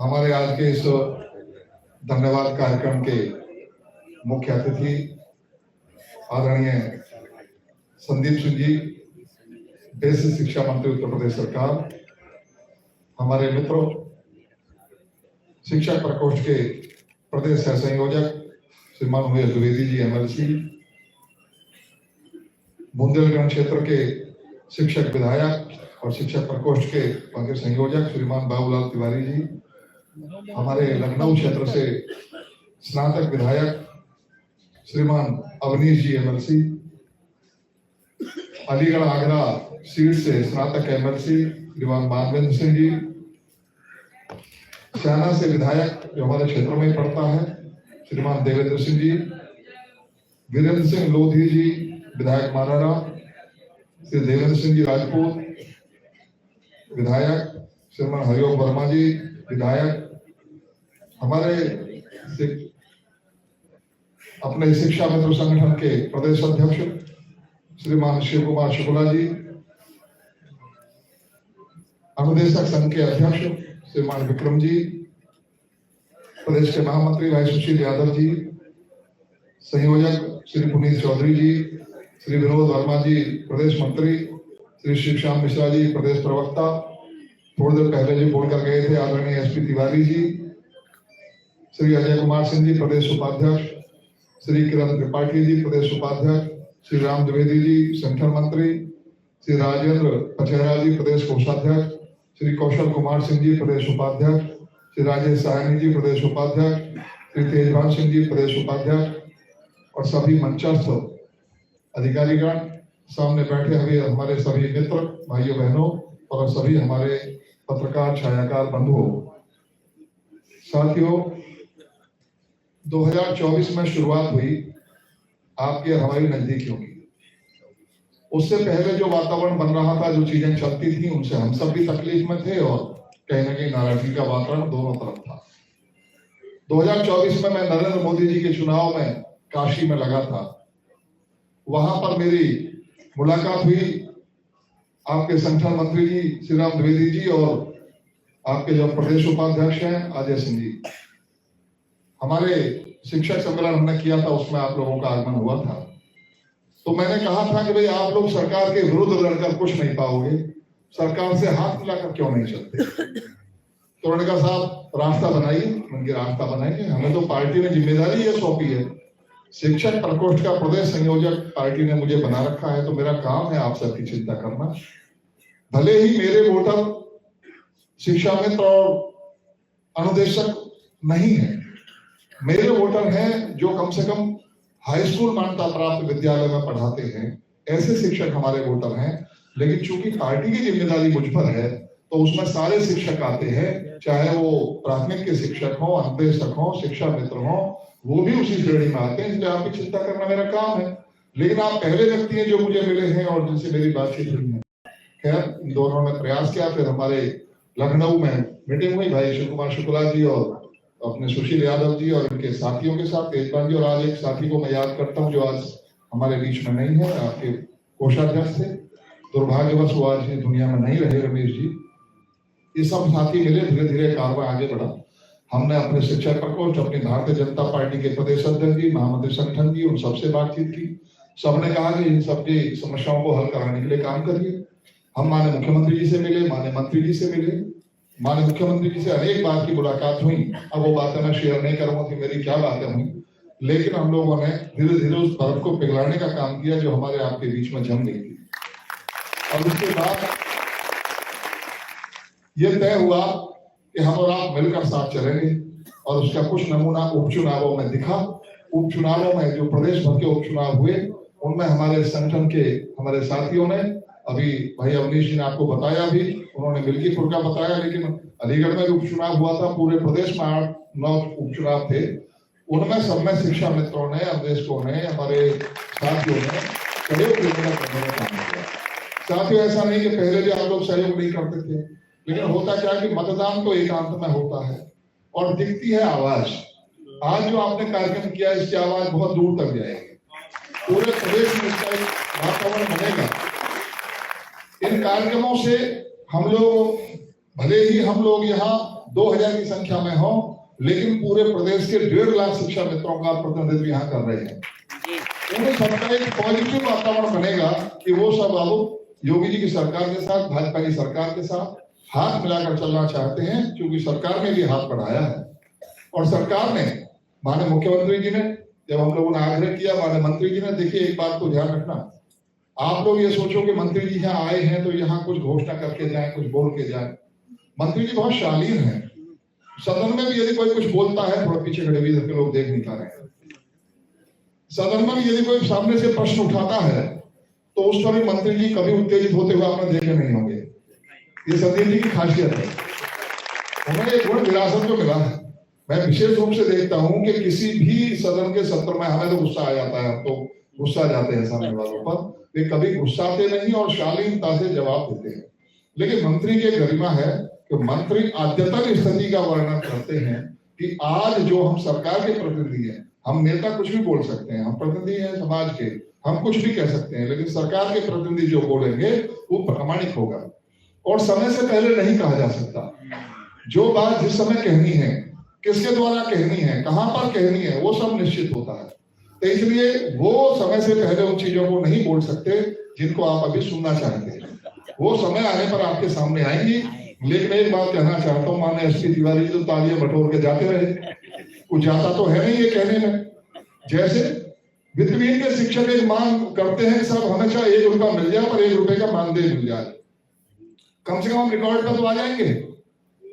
हमारे आज के इस धन्यवाद कार्यक्रम के मुख्य अतिथि आदरणीय संदीप सिंह जी, बेसिक शिक्षा मंत्री उत्तर प्रदेश सरकार, हमारे मित्रों, शिक्षक प्रकोष्ठ के प्रदेश सह संयोजक श्रीमान उमेश द्विवेदी जी एमएलसी, बुंदेलखंड क्षेत्र के शिक्षक विधायक और शिक्षक प्रकोष्ठ के बाकी संयोजक श्रीमान बाबूलाल तिवारी जी, हमारे लखनऊ क्षेत्र से स्नातक विधायक श्रीमान अवनीश जी एमएलसी, अलीगढ़ आगरा सीट से स्नातक एमएलसी श्रीमान मानवेंद्र सिंह जी, स्याना से विधायक जो हमारे क्षेत्र में पड़ता है श्रीमान देवेंद्र सिंह जी, वीरेंद्र सिंह लोधी जी विधायक माराड़ा, श्री देवेंद्र सिंह जी राजपूत विधायक, श्रीमान हरिओम वर्मा जी विधायक, हमारे अपने शिक्षा मित्र संगठन के प्रदेश अध्यक्ष श्रीमान शिव कुमार शुक्ला जी, अनुदेशक संघ के अध्यक्ष श्रीमान विक्रम जी, प्रदेश के महामंत्री भाई सुशील यादव जी, संयोजक श्री पुनीत चौधरी जी, श्री विनोद वर्मा जी प्रदेश मंत्री, श्री शिवश्याम मिश्रा जी प्रदेश प्रवक्ता, थोड़ी देर पहले जी बोलकर गए थे आदरणीय एसपी तिवारी जी, श्री अजय कुमार सिंह जी प्रदेश उपाध्यक्ष, श्री किरण त्रिपाठी जी प्रदेश उपाध्यक्ष, श्री राम द्विवेदी जी संगठन मंत्री, श्री राजेंद्र पचेरा जी प्रदेश कोषाध्यक्ष, श्री कौशल कुमार सिंह जी प्रदेश उपाध्यक्ष, श्री राजेश साहनी जी प्रदेश उपाध्यक्ष, श्री तेजभान सिंह जी प्रदेश उपाध्यक्ष और सभी मंचस्थ अधिकारीगण, सामने बैठे हुए हमारे सभी मित्र भाइयों बहनों और सभी हमारे पत्रकार छायाकार बंधुओं, साथियों, 2024 में शुरुआत हुई आपकी हमारी नजदीकियों की। उससे पहले जो वातावरण बन रहा था, जो चीजें चलती थी, उनसे हम सब भी तकलीफ में थे और कहीं ना कहीं नाराजगी का वातावरण दोनों तरफ था। 2024 में मैं नरेंद्र मोदी जी के चुनाव में काशी में लगा था। वहां पर मेरी मुलाकात हुई आपके संगठन मंत्री जी श्री राम द्विवेदी जी और आपके जो प्रदेश उपाध्यक्ष हैं अजय सिंह जी। हमारे शिक्षक सम्मेलन हमने किया था, उसमें आप लोगों का आगमन हुआ था। तो मैंने कहा था कि भाई आप लोग सरकार के विरुद्ध लड़कर कुछ नहीं पाओगे, सरकार से हाथ मिलाकर क्यों नहीं चलते। तो उन्होंने कहा साहब रास्ता बनाइए। उनके रास्ता बनाएंगे, हमें तो पार्टी ने जिम्मेदारी ये सौंपी है, शिक्षक प्रकोष्ठ का प्रदेश संयोजक पार्टी ने मुझे बना रखा है, तो मेरा काम है आप सबकी चिंता करना। भले ही मेरे वोटर शिक्षा मित्र और अनुदेशक नहीं है, मेरे वोटर हैं जो कम से कम हाई स्कूल मान्यता प्राप्त विद्यालय में पढ़ाते हैं, ऐसे शिक्षक हमारे वोटर हैं। लेकिन चूंकि पार्टी की जिम्मेदारी मुझ पर है, तो उसमें सारे शिक्षक आते हैं, चाहे वो प्राथमिक के शिक्षक हो, अनुदेशक हो, शिक्षा मित्र हो, वो भी उसी श्रेणी में आते हैं। इसलिए आपकी चिंता करना मेरा काम है। लेकिन आप पहले व्यक्ति हैं जो मुझे मिले हैं और जिनसे मेरी बातचीत हुई है। खैर, इन दोनों ने प्रयास किया। फिर हमारे लखनऊ में मीटिंग हुई भाई शिव कुमार शुक्ला जी और अपने सुशील यादव जी और उनके साथियों के साथ, तेजपाल जी, और आज एक साथी को मैं याद करता हूँ जो आज हमारे बीच में नहीं है, आपके कोषाध्यक्ष थे, दुर्भाग्यवश वो आज दुनिया में नहीं रहे, रमेश जी। ये सब साथी मिले, धीरे धीरे कार्रवाई आगे बढ़ा। हमने अपने शिक्षक प्रकोष्ठ, अपनी भारतीय जनता पार्टी के प्रदेश अध्यक्ष जी, महामंत्री संगठन जी, उन सबसे बातचीत की। सबने कहा कि इन सबकी समस्याओं को हल कराने के लिए काम करिए। हम माननीय मुख्यमंत्री जी से मिले, माननीय मंत्री जी से मिले, माननीय मुख्यमंत्री जी से अनेक बार की मुलाकात हुई। अब वो बातें मैं शेयर नहीं करूंगा कि मेरी क्या बातें हुई, लेकिन हम लोगों ने धीरे धीरे उस बर्फ को पिघलाने का काम किया जो हमारे आपके बीच में जम गई थी। और उसके बाद ये तय हुआ कि हम और आप मिलकर साथ चलेंगे, और उसका कुछ नमूना उपचुनावों में दिखा। उपचुनावों में जो प्रदेश भर के उपचुनाव हुए, उनमें हमारे संगठन के हमारे साथियों ने, अभी भाई अवनीश जी ने आपको बताया भी, उन्होंने मिल्कीपुर का बताया, लेकिन अलीगढ़ में भी उपचुनाव हुआ था। पूरे प्रदेश में 8-9 उपचुनाव थे। उनमें सब में शिक्षा मित्रों ने, अवदेशकों ने, हमारे साथियों ने सहयोग देने का काम किया। साथियों, ऐसा नहीं कि पहले भी आप लोग सहयोग नहीं करते थे, लेकिन होता क्या कि मतदान तो एकांत में होता है और दिखती है आवाज। आज जो आपने कार्यक्रम किया, इसकी आवाज बहुत दूर तक जाएगी, पूरे प्रदेश में इसका एक वातावरण बनेगा। इन कार्यक्रमों से हम लोग भले ही हम लोग यहाँ 2000 की संख्या में हो, लेकिन पूरे प्रदेश के 1.5 लाख शिक्षा मित्रों का प्रतिनिधित्व यहाँ कर रहे हैं। पूरे सबका एक पॉजिटिव वातावरण बनेगा कि वो सब अब योगी जी की सरकार के साथ, भाजपा की सरकार के साथ हाथ मिलाकर चलना चाहते हैं, क्योंकि सरकार ने भी हाथ बढ़ाया है। और सरकार ने, माननीय मुख्यमंत्री जी ने, जब हम लोगों ने आग्रह किया, माननीय मंत्री जी ने, देखिए एक बात को ध्यान रखना, आप लोग ये सोचो कि मंत्री जी यहाँ आए हैं तो यहाँ कुछ घोषणा करके जाए, कुछ बोल के जाए। मंत्री जी बहुत शालीन है। सदन में भी यदि कोई कुछ बोलता है, थोड़ा पीछे खड़े हुए के लोग देख नहीं पा रहे हैं, सदन में भी यदि कोई सामने से प्रश्न उठाता है तो उस पर भी मंत्री जी कभी उत्तेजित होते हुए आपने देखे नहीं होंगे। ये संदीप जी की खासियत है। उन्हें एक गुण विरासत में मिला है। मैं विशेष रूप से देखता हूं कि किसी भी सदन के सत्र में हमें तो गुस्सा आ जाता है, तो गुस्सा जाते हैं सामने वालों पर, वे कभी गुस्साते नहीं और शालीनता से जवाब देते हैं। लेकिन मंत्री की गरिमा है कि मंत्री अद्यतन स्थिति का वर्णन करते हैं कि आज जो हम सरकार के प्रतिनिधि हैं, हम नेता कुछ भी बोल सकते हैं, हम प्रतिनिधि हैं समाज के, हम कुछ भी कह सकते हैं, लेकिन सरकार के प्रतिनिधि जो बोलेंगे वो प्रामाणिक होगा और समय से पहले नहीं कहा जा सकता। जो बात जिस समय कहनी है, किसके द्वारा कहनी है, कहां पर कहनी है, वो सब निश्चित होता है। तो इसलिए वो समय से पहले उन चीजों को नहीं बोल सकते जिनको आप अभी सुनना चाहते हैं। वो समय आने पर आपके सामने आएंगी। लेकिन एक बात कहना चाहता हूँ, माननीय एसपी तिवारी जी तो तालियां बटोर के जाते रहे, कुछ जाता तो है नहीं ये कहने में। जैसे वित्तविहीन के शिक्षक एक मांग करते हैं कि साहब हमेशा 1 रुपया मिल जाए और 1 रुपए का मानदेय मिल जाए, कम से कम हम रिकॉर्ड पर तो आ जाएंगे।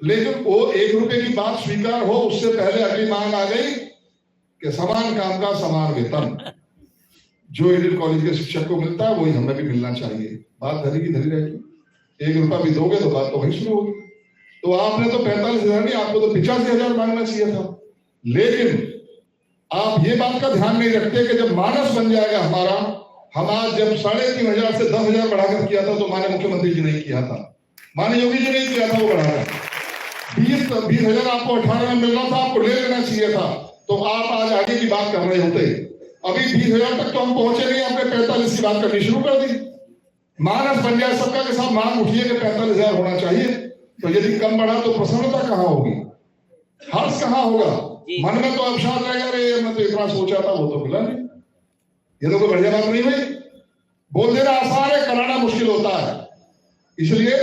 लेकिन वो 1 रुपए की बात स्वीकार हो, उससे पहले अगली मांग आ गई कि समान काम का समान वेतन जो एडेड कॉलेज के शिक्षक को मिलता है वही हमें भी मिलना चाहिए। बात धरी की धरी रहेगी। 1 रुपया भी दोगे तो बात तो वही शुरू होगी। तो आपने तो 45,000 नहीं, आपको तो 85,000 मांगना चाहिए था। लेकिन आप ये बात का ध्यान नहीं रखते कि जब मानस बन जाएगा हमारा, हम आज जब 3,500 से 10,000 बढ़ाकर किया था तो माननीय मुख्यमंत्री जी नहीं किया था, माननीय योगी जी नहीं किया था, वो बढ़ाकर 20,000 आपको 18 में मिल रहा था, आपको ले लेना चाहिए था, तो आप आज आगे की बात कर रहे होते। अभी 20,000 तक तो हम पहुंचे नहीं, आपने 45 की बात करनी शुरू कर दी। मानस बन जाए सबका के साथ मांग उठिए कि 45,000 होना चाहिए, तो यदि कम बढ़ा तो प्रसन्नता कहाँ होगी, हर्ष कहाँ होगा, मन में तो अवसाद रहेगा, अरे मैं तो इतना सोचा था वो तो मिला नहीं। ये तो कोई बढ़िया बात नहीं भाई। बोल देना आसान है, कराना मुश्किल होता है। इसलिए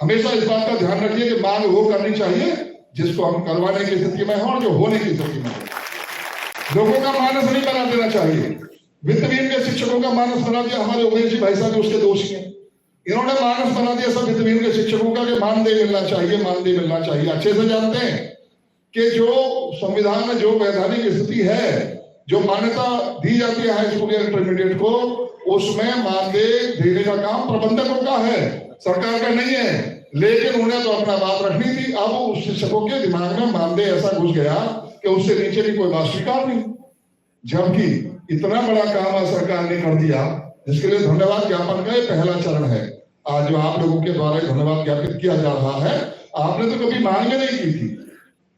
हमेशा इस बात का ध्यान रखिए कि मांग वो करनी चाहिए जिसको हम करवाने की स्थिति में हो और जो होने की स्थिति में हो। लोगों का मानस नहीं बना देना चाहिए। वित्तविहीन के शिक्षकों का मानस बना दिया हमारे उमेश जी भाई साहब, उसके दोषी हैं। इन्होंने मानस बना दिया सब वित्तविहीन के शिक्षकों का कि मानदेय मिलना चाहिए, मानदेय मिलना चाहिए। अच्छे से जानते हैं कि जो संविधान में जो वैधानिक स्थिति है, जो मान्यता दी जाती है हाई स्कूल या इंटरमीडिएट को, उसमें मानदेय देने का काम प्रबंधकों का है, सरकार का नहीं है। लेकिन उन्हें तो अपना बात रखनी थी। अब उस शिक्षकों के दिमाग में मानदेय ऐसा घुस गया कि उससे नीचे की कोई बात स्वीकार नहीं। जबकि इतना बड़ा काम सरकार ने कर दिया, जिसके लिए धन्यवाद ज्ञापन का पहला चरण है। आज जो आप लोगों के द्वारा धन्यवाद ज्ञापित किया जा रहा है, आपने तो कभी मांग नहीं की थी,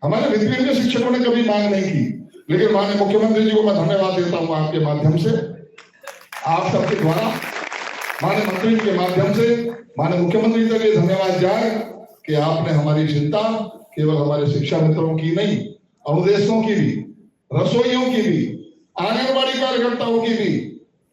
हमारे वित्तविहीन के शिक्षकों ने कभी मांग नहीं की। लेकिन माननीय मुख्यमंत्री जी को मैं धन्यवाद देता हूं आपके माध्यम से, आप सबके द्वारा, माननीय मंत्री जी के माध्यम से माननीय मुख्यमंत्री तक ये धन्यवाद जाए कि आपने हमारी चिंता केवल हमारे शिक्षा मित्रों की नहीं, अनुदेशकों की भी, रसोइयों की भी, आंगनबाड़ी कार्यकर्ताओं की भी,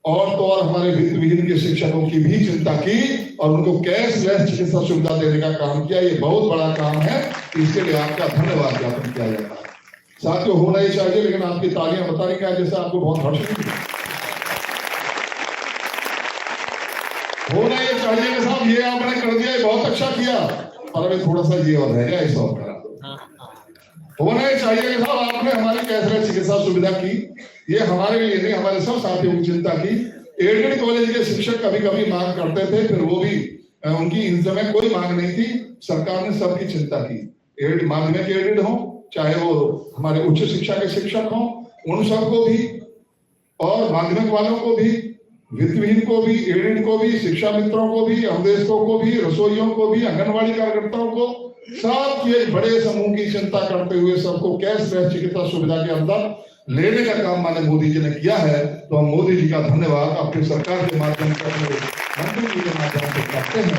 और तो और हमारे वित्तविहीन के शिक्षकों की भी चिंता की और उनको कैशलेस चिकित्सा सुविधा देने का काम किया। ये बहुत बड़ा काम है, इसके लिए आपका धन्यवाद ज्ञापन किया जाता है। साथियों, होना ही चाहिए, लेकिन आपकी तालियां बता रही है जैसे आपको बहुत हर्ष होना ही चाहिए कि साहब ये आपने कर दिया, ये बहुत अच्छा किया, पर अभी थोड़ा सा ये और रह गया, इस और करा दो। होना ही चाहिए कि साहब आपने हमारी कैशलेस चिकित्सा सुविधा की, ये हमारे लिए नहीं, हमारे सब साथियों की चिंता की। एडेड कॉलेज के शिक्षक कभी कभी मांग करते थे, फिर वो भी उनकी इन समय कोई मांग नहीं थी, सरकार ने सबकी चिंता की। एडेड माध्यमिक एडेड हो, चाहे वो हमारे उच्च शिक्षा के शिक्षक हो, उन सबको भी, और माध्यमिक वालों को भी, वित्तविहीन को भी, एडेड को भी, शिक्षा मित्रों को भी, अनुदेशकों को भी, रसोइयों को भी, आंगनबाड़ी कार्यकर्ताओं को, सबकी एक बड़े समूह की चिंता करते हुए सबको कैशलेस चिकित्सा सुविधा के अंदर लेने का काम माननीय मोदी जी ने किया है। तो हम मोदी जी का धन्यवाद अपनी सरकार के माध्यम से, अपने मंत्री जी के माध्यम से करते हैं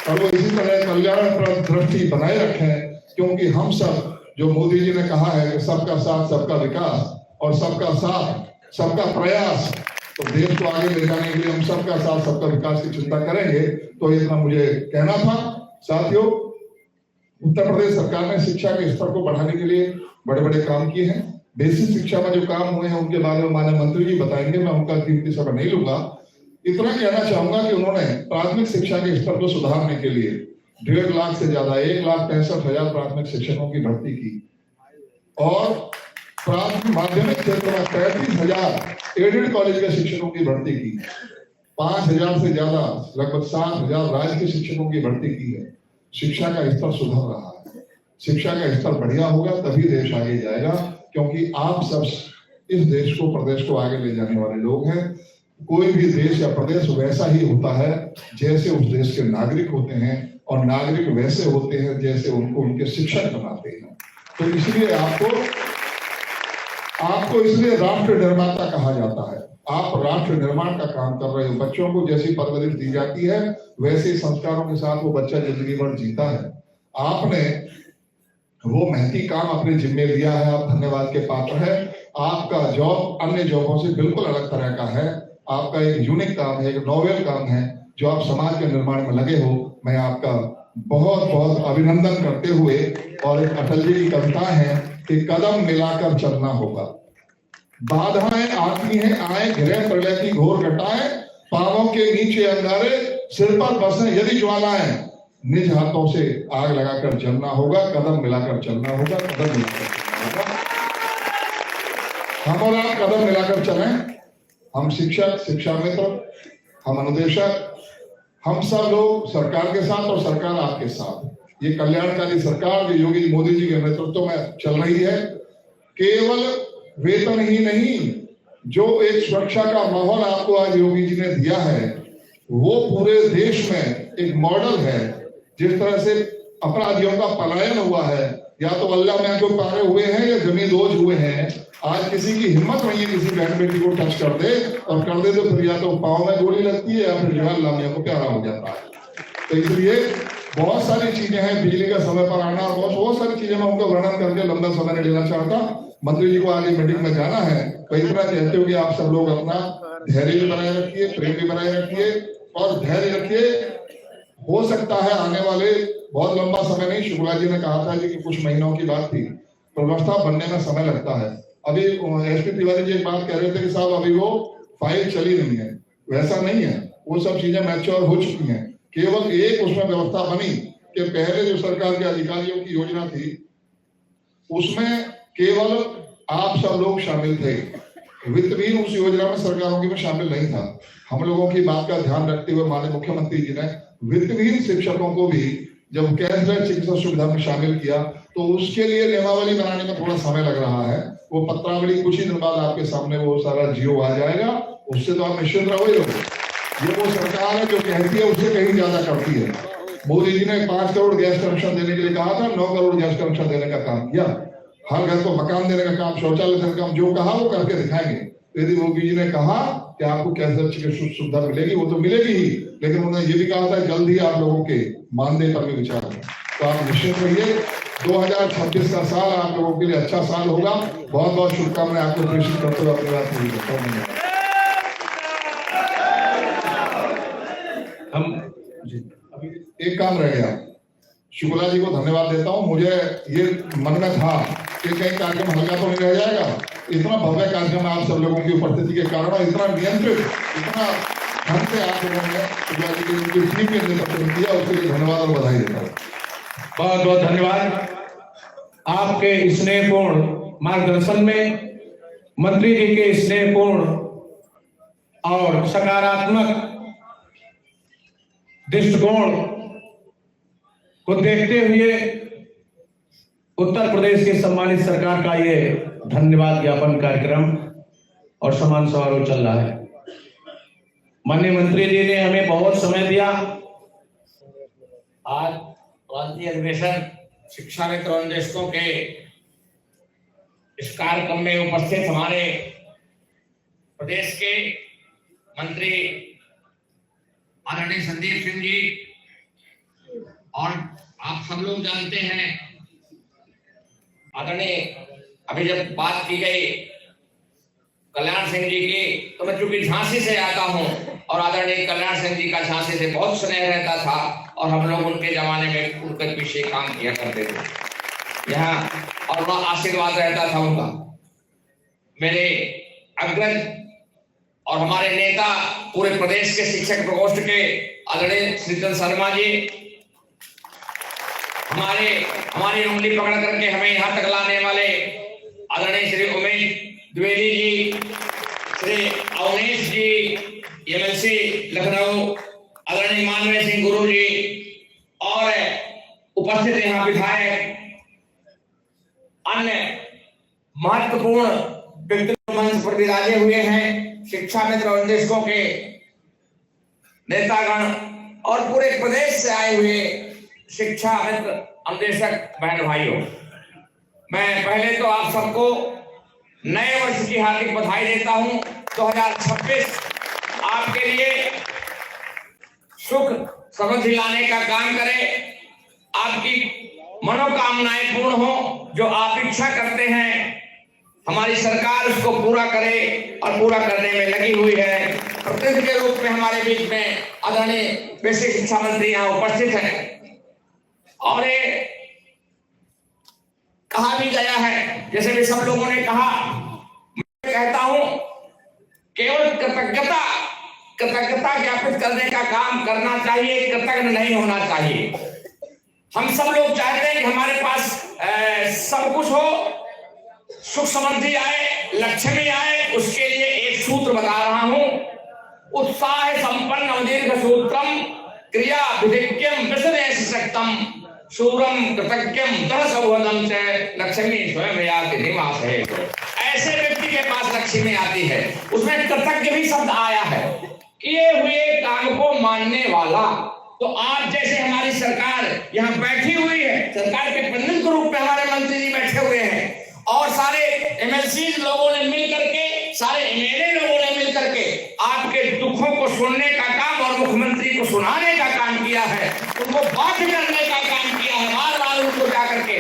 और वो इसी तरह कल्याण पर दृष्टि बनाए रखें, क्योंकि हम सब जो मोदी जी ने कहा है कि सबका साथ सबका विकास और सबका साथ सबका प्रयास, तो देश को आगे ले जाने के लिए हम सबका साथ सबका विकास की चिंता करेंगे। तो इतना मुझे कहना था। साथियों, उत्तर प्रदेश सरकार ने शिक्षा के स्तर को बढ़ाने के लिए बड़े बड़े काम किए हैं। बेसिक शिक्षा में जो काम हुए हैं उनके बारे में माननीय मंत्री जी बताएंगे, मैं उनका कीमती समय नहीं लूंगा। इतना कहना चाहूंगा कि उन्होंने प्राथमिक शिक्षा के स्तर को सुधारने के लिए 1.5 लाख से ज्यादा 1,65,000 प्राथमिक शिक्षकों की भर्ती की और प्राथमिक माध्यमिक क्षेत्र में 35,000 एडेड कॉलेज के शिक्षकों की भर्ती की, 5,000 से ज्यादा लगभग 7,000 राज्य के शिक्षकों की भर्ती की है। शिक्षा का स्तर सुधर रहा है। शिक्षा का स्तर बढ़िया होगा तभी देश आगे जाएगा, क्योंकि आप सब इस देश को, प्रदेश को आगे ले जाने वाले लोग हैं। कोई भी देश या प्रदेश वैसा ही होता है जैसे उस देश के नागरिक होते हैं, और नागरिक वैसे होते हैं जैसे उनको उनके शिक्षक बनाते हैं। तो इसलिए आपको इसलिए राष्ट्र निर्माता कहा जाता है। आप राष्ट्र निर्माण का काम कर रहे हो। बच्चों को जैसी परवरिश दी जाती है वैसे संस्कारों के साथ वो बच्चा जिंदगी भर जीता है। आपने वो महती काम अपने जिम्मे लिया है, आप धन्यवाद के पात्र है। आपका जॉब अन्य जॉबों से बिल्कुल अलग तरह का है। आपका एक यूनिक काम है, एक नोवेल काम है जो आप समाज के निर्माण में लगे हो। मैं आपका बहुत बहुत अभिनंदन करते हुए, और एक अटल जी की कविता है कि कदम मिलाकर चलना होगा। बाधाएं आती हैं आए, गृह प्रलय की घोर घटाएं, पांवों के नीचे अंगारे, सिर पर बसें यदि ज्वालाएं, निज हाथों से आग लगाकर जलना होगा। कदम मिलाकर चलना होगा, कदम मिलाकर चलना होगा। हम और आप कदम मिलाकर चलें। हम शिक्षक, शिक्षा मित्र, हम अनुदेशक, हम सब लोग सरकार के साथ और सरकार आपके साथ। ये कल्याणकारी सरकार जो योगी मोदी जी के नेतृत्व में चल रही है, केवल वेतन ही नहीं, जो एक सुरक्षा का माहौल आपको आज योगी जी ने दिया है, वो पूरे देश में एक मॉडल है। जिस तरह से अपराधियों का पलायन हुआ है, या तो अल्लाह में को पारे हुए हैं या जमींदोज हुए हैं। आज किसी की हिम्मत नहीं है किसी बहन बेटी को टच कर दे, और कर दे तो फिर या तो पाँव में गोली लगती है या फिर जो है लामिया को प्यारा हो जाता है। तो इसलिए बहुत सारी चीजें हैं, बिजली का समय पर आना, बहुत सारी चीजें मैं उनको वर्णन करके लंबा समय नहीं लेना चाहता। मंत्री जी को आगे मीटिंग में जाना है, कई तरह कहते हो कि आप सब लोग अपना धैर्य भी बनाए रखिए, प्रेम भी बनाए रखिए और धैर्य रखिए। हो सकता है आने वाले बहुत लंबा समय नहीं, शुक्ला जी ने कहा था कि कुछ महीनों की बात थी, व्यवस्था बनने में समय लगता है। अभी एसपी तिवारी जी एक बात कह रहे थे कि साहब अभी वो फाइल चली नहीं है, वैसा नहीं है, वो सब चीजें मैच्योर हो चुकी हैं। केवल एक उसमें व्यवस्था बनी कि पहले जो सरकार के अधिकारियों की योजना थी उसमें केवल आप सब लोग शामिल थे, वित्तहीन उस योजना में सरकारों की में शामिल नहीं था। हम लोगों की बात का ध्यान रखते हुए माननीय मुख्यमंत्री जी ने वित्तहीन शिक्षकों को भी जब कैशलेस चिकित्सा सुविधा में शामिल किया, तो उसके लिए नियमावली बनाने में थोड़ा समय लग रहा है। वो पत्रावली कुछ ही दिन बाद आपके सामने वो सारा जियो आ जाएगा, उससे तो आप निश्चिंत रहो। ये वो सरकार है जो कहती है उससे कहीं ज्यादा करती है। मोदी जी ने 5 करोड़ गैस कनेक्शन देने के लिए कहा था, 9 करोड़ गैस कनेक्शन देने का काम किया। हर घर को मकान देने का काम, शौचालय देने का काम, जो कहा वो करके दिखाएंगे। यदि मोदी जी ने कहा कि आपको कैंसर चिकित्सा सुविधा मिलेगी, वो तो मिलेगी ही, लेकिन उन्होंने ये भी कहा था जल्द ही आप लोगों के मानदेय पर भी विचार है। तो आप निश्चित रहिए, 2026 का साल आप लोगों के लिए अच्छा साल होगा। बहुत बहुत शुभकामनाएं आपको प्रेषित करते हुए अपनी बात पूरी करता हूँ। हम एक काम रह गया, शुक्ला जी को धन्यवाद देता हूँ। मुझे ये मन में था कि कहीं कार्यक्रम हल्का तो नहीं रह जाएगा। इतना भव्य कार्यक्रम आप सब लोगों की उपस्थिति के कारण, इतना नियंत्रित, इतना ढंग से आप लोगों ने शुक्ला जी की टीम के नेतृत्व किया, उसके लिए धन्यवाद और बधाई देता हूँ। बहुत बहुत धन्यवाद। आपके स्नेहपूर्ण मार्गदर्शन में, मंत्री जी के स्नेहपूर्ण और सकारात्मक दृष्टिकोण को देखते हुए उत्तर प्रदेश की सम्मानित सरकार का ये धन्यवाद ज्ञापन कार्यक्रम और सम्मान समारोह चल रहा है। माननीय मंत्री जी ने हमें बहुत समय दिया। आज राष्ट्रीय अधिवेशन शिक्षा मित्र अनुदेशकों के इस कार्यक्रम में उपस्थित हमारे प्रदेश के मंत्री आदरणीय संदीप सिंह जी, और आप सब लोग जानते हैं आदरणीय, अभी जब बात की गई कल्याण सिंह जी की, तो मैं चूंकि झांसी से आता हूं और आदरणीय कल्याण सिंह जी का झांसी से बहुत स्नेह रहता था और हम लोग उनके जमाने में उनके पीछे काम किया करते थे यहाँ, और वह आशीर्वाद रहता था उनका। मेरे अग्रज और हमारे नेता पूरे प्रदेश के शिक्षक प्रकोष्ठ के आदरणीय श्रीचंद शर्मा जी, हमारी उंगली पकड़ करके हमें यहाँ तक लाने वाले आदरणीय श्री उमेश द्विवेदी जी, श्री अवनीश जी एमएलसी लखनऊ, आदरणीय मानवेय सिंह गुरु जी, और उपस्थित यहाँ विधायक, अन्य महत्वपूर्ण व्यक्तित्व मंच पर विराजे हुए हैं, शिक्षा मित्र और निदेशकों के नेतागण और पूरे प्रदेश से आए हुए शिक्षा मित्र अन्वेषक बहन भाइयों, मैं पहले तो आप सबको नए वर्ष की हार्दिक बधाई देता हूं। 2026 आपके लिए सुख समृद्धि लाने का काम करे, आपकी मनोकामनाएं पूर्ण हो, जो आप इच्छा करते हैं हमारी सरकार उसको पूरा करे और पूरा करने में लगी हुई है। प्रतिनिधि के रूप में हमारे बीच में आदरणीय बेसिक शिक्षा मंत्री यहाँ उपस्थित है, और ये कहा भी गया है, जैसे भी सब लोगों ने कहा, मैं कहता हूं केवल कृतज्ञता ज्ञापित करने का काम करना चाहिए, कृतज्ञ नहीं होना चाहिए। हम सब लोग चाहते हैं कि हमारे पास सब कुछ हो, सुख समृद्धि आए, लक्ष्मी आए, उसके लिए एक सूत्र बता रहा हूं, उत्साह संपन्न दीर्घ सूत्रम क्रिया विधिज्ञम विशदेश शक्तम शूरम कृतज्ञम दह सौहदम से लक्ष्मी स्वयं आती निवास है। ऐसे व्यक्ति के पास लक्ष्मी आती है, उसमें कृतज्ञ भी शब्द आया है, किए हुए काम को मानने वाला। तो आज जैसे हमारी सरकार यहाँ बैठी हुई है, सरकार के प्रतिनिधि के रूप में हमारे मंत्री जी बैठे हुए हैं, और सारे एमएलसी लोगों ने मिल करके, सारे एमएलए लोगों ने मिल करके आपके दुखों को सुनने का काम और मुख्यमंत्री को सुनाने का काम किया है, उनको बात करने का काम किया है, बार बार उनको जाकर के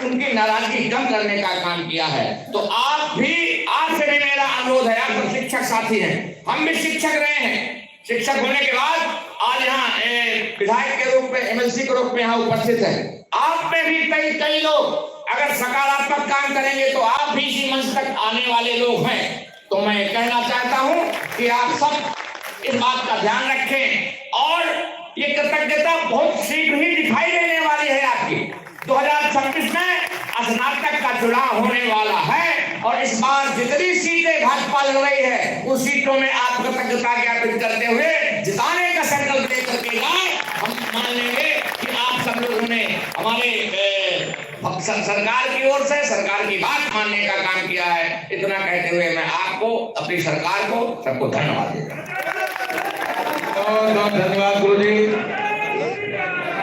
उनकी नाराजगी कम करने का काम किया है। तो आप भी, आपसे भी मेरा अनुरोध है, आप सब शिक्षक साथी हैं, हम भी शिक्षक रहे हैं, शिक्षक होने के बाद आज यहाँ विधायक के रूप में, एमएलसी के रूप में यहाँ उपस्थित है। आप में भी कई लोग अगर सकारात्मक काम करेंगे तो आप भी इसी मंच तक आने वाले लोग हैं। तो मैं कहना चाहता हूं कि आप सब इस बात का ध्यान रखें, और ये कृतज्ञता बहुत शीघ्र ही दिखाई देने वाली है आपकी। 2026 में स्नातक का चुनाव होने वाला है, और इस बार जितनी सीटें भाजपा लड़ रही है उन सीटों में आप कृतज्ञता ज्ञापित करते हुए जिताने का संकल्प लेकर के जाए। हम मान लेंगे कि आप सब लोगों ने हमारे सरकार की ओर से सरकार की बात मानने का काम किया है। इतना कहते हुए मैं आपको, अपनी सरकार को, सबको धन्यवाद देता हूं। बहुत बहुत धन्यवाद गुरु जी।